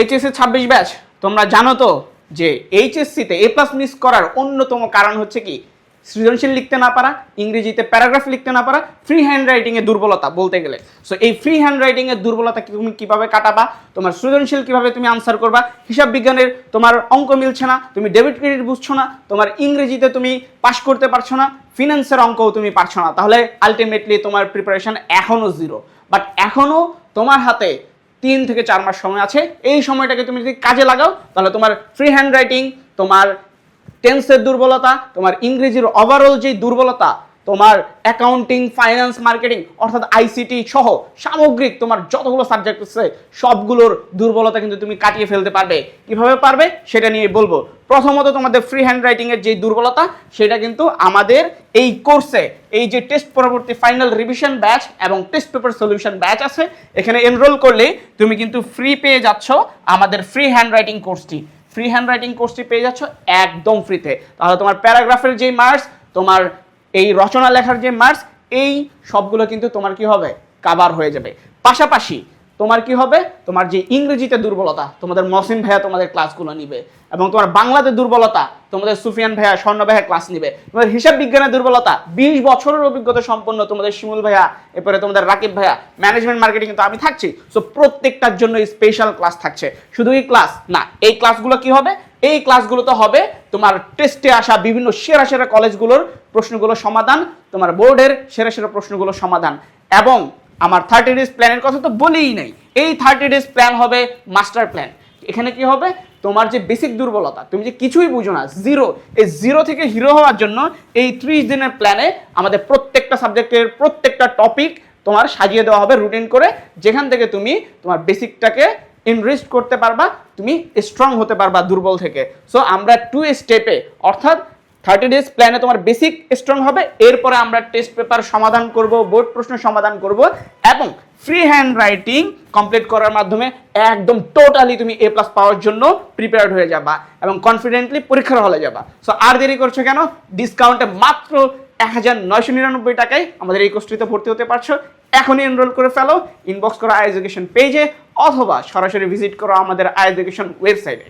HSC 26 batch তোমরা জানো তো যে এইচএসসিতে এ প্লাস মিস করার অন্যতম কারণ হচ্ছে কি সৃজনশীল লিখতে না পারা, ইংরেজিতে প্যারাগ্রাফ লিখতে না পারা, ফ্রি হ্যান্ড রাইটিং এর দুর্বলতা বলতে গেলে। সো এই ফ্রি হ্যান্ড রাইটিং এর দুর্বলতা তুমি কিভাবে কাটাবা, তোমার সৃজনশীল কিভাবে তুমি আনসার করবা, হিসাব বিজ্ঞানের তোমার অঙ্ক মিলছে না, তুমি ডেবিট ক্রেডিট বুঝছো না, তোমার ইংরেজিতে তুমি পাস করতে পারছো না, ফিনান্সের অঙ্কও তুমি পারছো না, তাহলে আলটিমেটলি তোমার প্রিপারেশন এখনো জিরো। বাট এখনো তোমার হাতে 3 থেকে 4 মাস সময় আছে। এই সময়টাকে তুমি যদি কাজে লাগাও তাহলে তোমার ফ্রি হ্যান্ড রাইটিং, তোমার টেন্সের দুর্বলতা, তোমার ইংরেজির ওভারঅল যে দুর্বলতা, তোমার অ্যাকাউন্টিং, ফাইন্যান্স, মার্কেটিং অর্থাৎ আইসিটি সহ সামগ্রিক তোমার যতগুলো সাবজেক্ট আছে সবগুলোর দুর্বলতা কিন্তু তুমি কাটিয়ে ফেলতে পারবে। কিভাবে পারবে সেটা নিয়ে বলবো। প্রথমত তোমাদের ফ্রি হ্যান্ড রাইটিং এর যে দুর্বলতা সেটা কিন্তু আমাদের এই কোর্সে, এই যে টেস্ট পরবর্তী ফাইনাল রিভিশন ব্যাচ এবং টেস্ট পেপার সলিউশন ব্যাচ আছে, এখানে এনরোল করলে তুমি কিন্তু ফ্রি পেয়ে যাচ্ছ আমাদের ফ্রি হ্যান্ড রাইটিং কোর্সটি। ফ্রি হ্যান্ড রাইটিং কোর্সটি পেয়ে যাচ্ছ একদম ফ্রিতে। তাহলে তোমার প্যারাগ্রাফের যে মার্কস, তোমার এই রচনা লেখার যে মার্কস, এই সবগুলো কিন্তু তোমার কি হবে, কাভার হয়ে যাবে। পাশাপাশি তোমার কি হবে, তোমার যে ইংরেজিতে দুর্বলতা তোমাদের মহসিন ভাইয়া তোমাদের ক্লাসগুলো নিবে, এবং তোমার বাংলাতে দুর্বলতা তোমাদের সুফিয়ান ভাইয়া, স্বর্ণ ভাইয়া ক্লাস নিবে। তোমাদের হিসাব বিজ্ঞানের দুর্বলতা 20 বছরের অভিজ্ঞতা সম্পন্ন তোমাদের শিমুল ভাইয়া, এরপরে তোমাদের রাকিব ভাইয়া, ম্যানেজমেন্ট মার্কেটিং কিন্তু আমি থাকছি। সো প্রত্যেকটার জন্য স্পেশাল ক্লাস থাকছে। শুধু এই ক্লাস না, এই ক্লাসগুলো কি হবে, এই ক্লাসগুলো তো হবে তোমার টেস্টে আসা বিভিন্ন সেরা সেরা কলেজগুলোর প্রশ্নগুলো সমাধান, তোমার বোর্ডের সেরা সেরা প্রশ্নগুলো সমাধান, এবং আমার 30 ডেজ প্ল্যানের কথা তো বলেই নাই। এই 30 ডেজ প্ল্যান হবে মাস্টার প্ল্যান। এখানে কি হবে, তোমার যে বেসিক দুর্বলতা, তুমি যে কিছুই বুঝো না, জিরো, এই জিরো থেকে হিরো হওয়ার জন্য এই 30 দিনের প্ল্যানে আমাদের প্রত্যেকটা সাবজেক্টের প্রত্যেকটা টপিক তোমার সাজিয়ে দেওয়া হবে রুটিন করে, যেখান থেকে তুমি তোমার বেসিকটাকে ইনরিচ করতে পারবা, তুমি স্ট্রং হতে পারবা দুর্বল থেকে। সো আমরা 2 স্টেপে, অর্থাৎ 30 ডেজ প্ল্যানে তোমার বেসিক স্ট্রং হবে, এরপরে আমরা টেস্ট পেপার সমাধান করব, বোর্ড প্রশ্ন সমাধান করব, এবং ফ্রি হ্যান্ড রাইটিং কমপ্লিট করার মাধ্যমে একদম টোটালি তুমি এ প্লাস পাওয়ার জন্য প্রিপেয়ার্ড হয়ে যাবা এবং কনফিডেন্টলি পরীক্ষার হলে যাবা। সো আর দেরি করছো কেন, ডিসকাউন্টে মাত্র 1999 টাকায় আমাদের এই কোর্সটিতে ভর্তি হতে পারছো। এখনই এনরোল করে ফেলো, ইনবক্স করো আই এডুকেশন পেজে, অথবা সরাসরি ভিজিট করো আমাদের আই এডুকেশন ওয়েবসাইটে।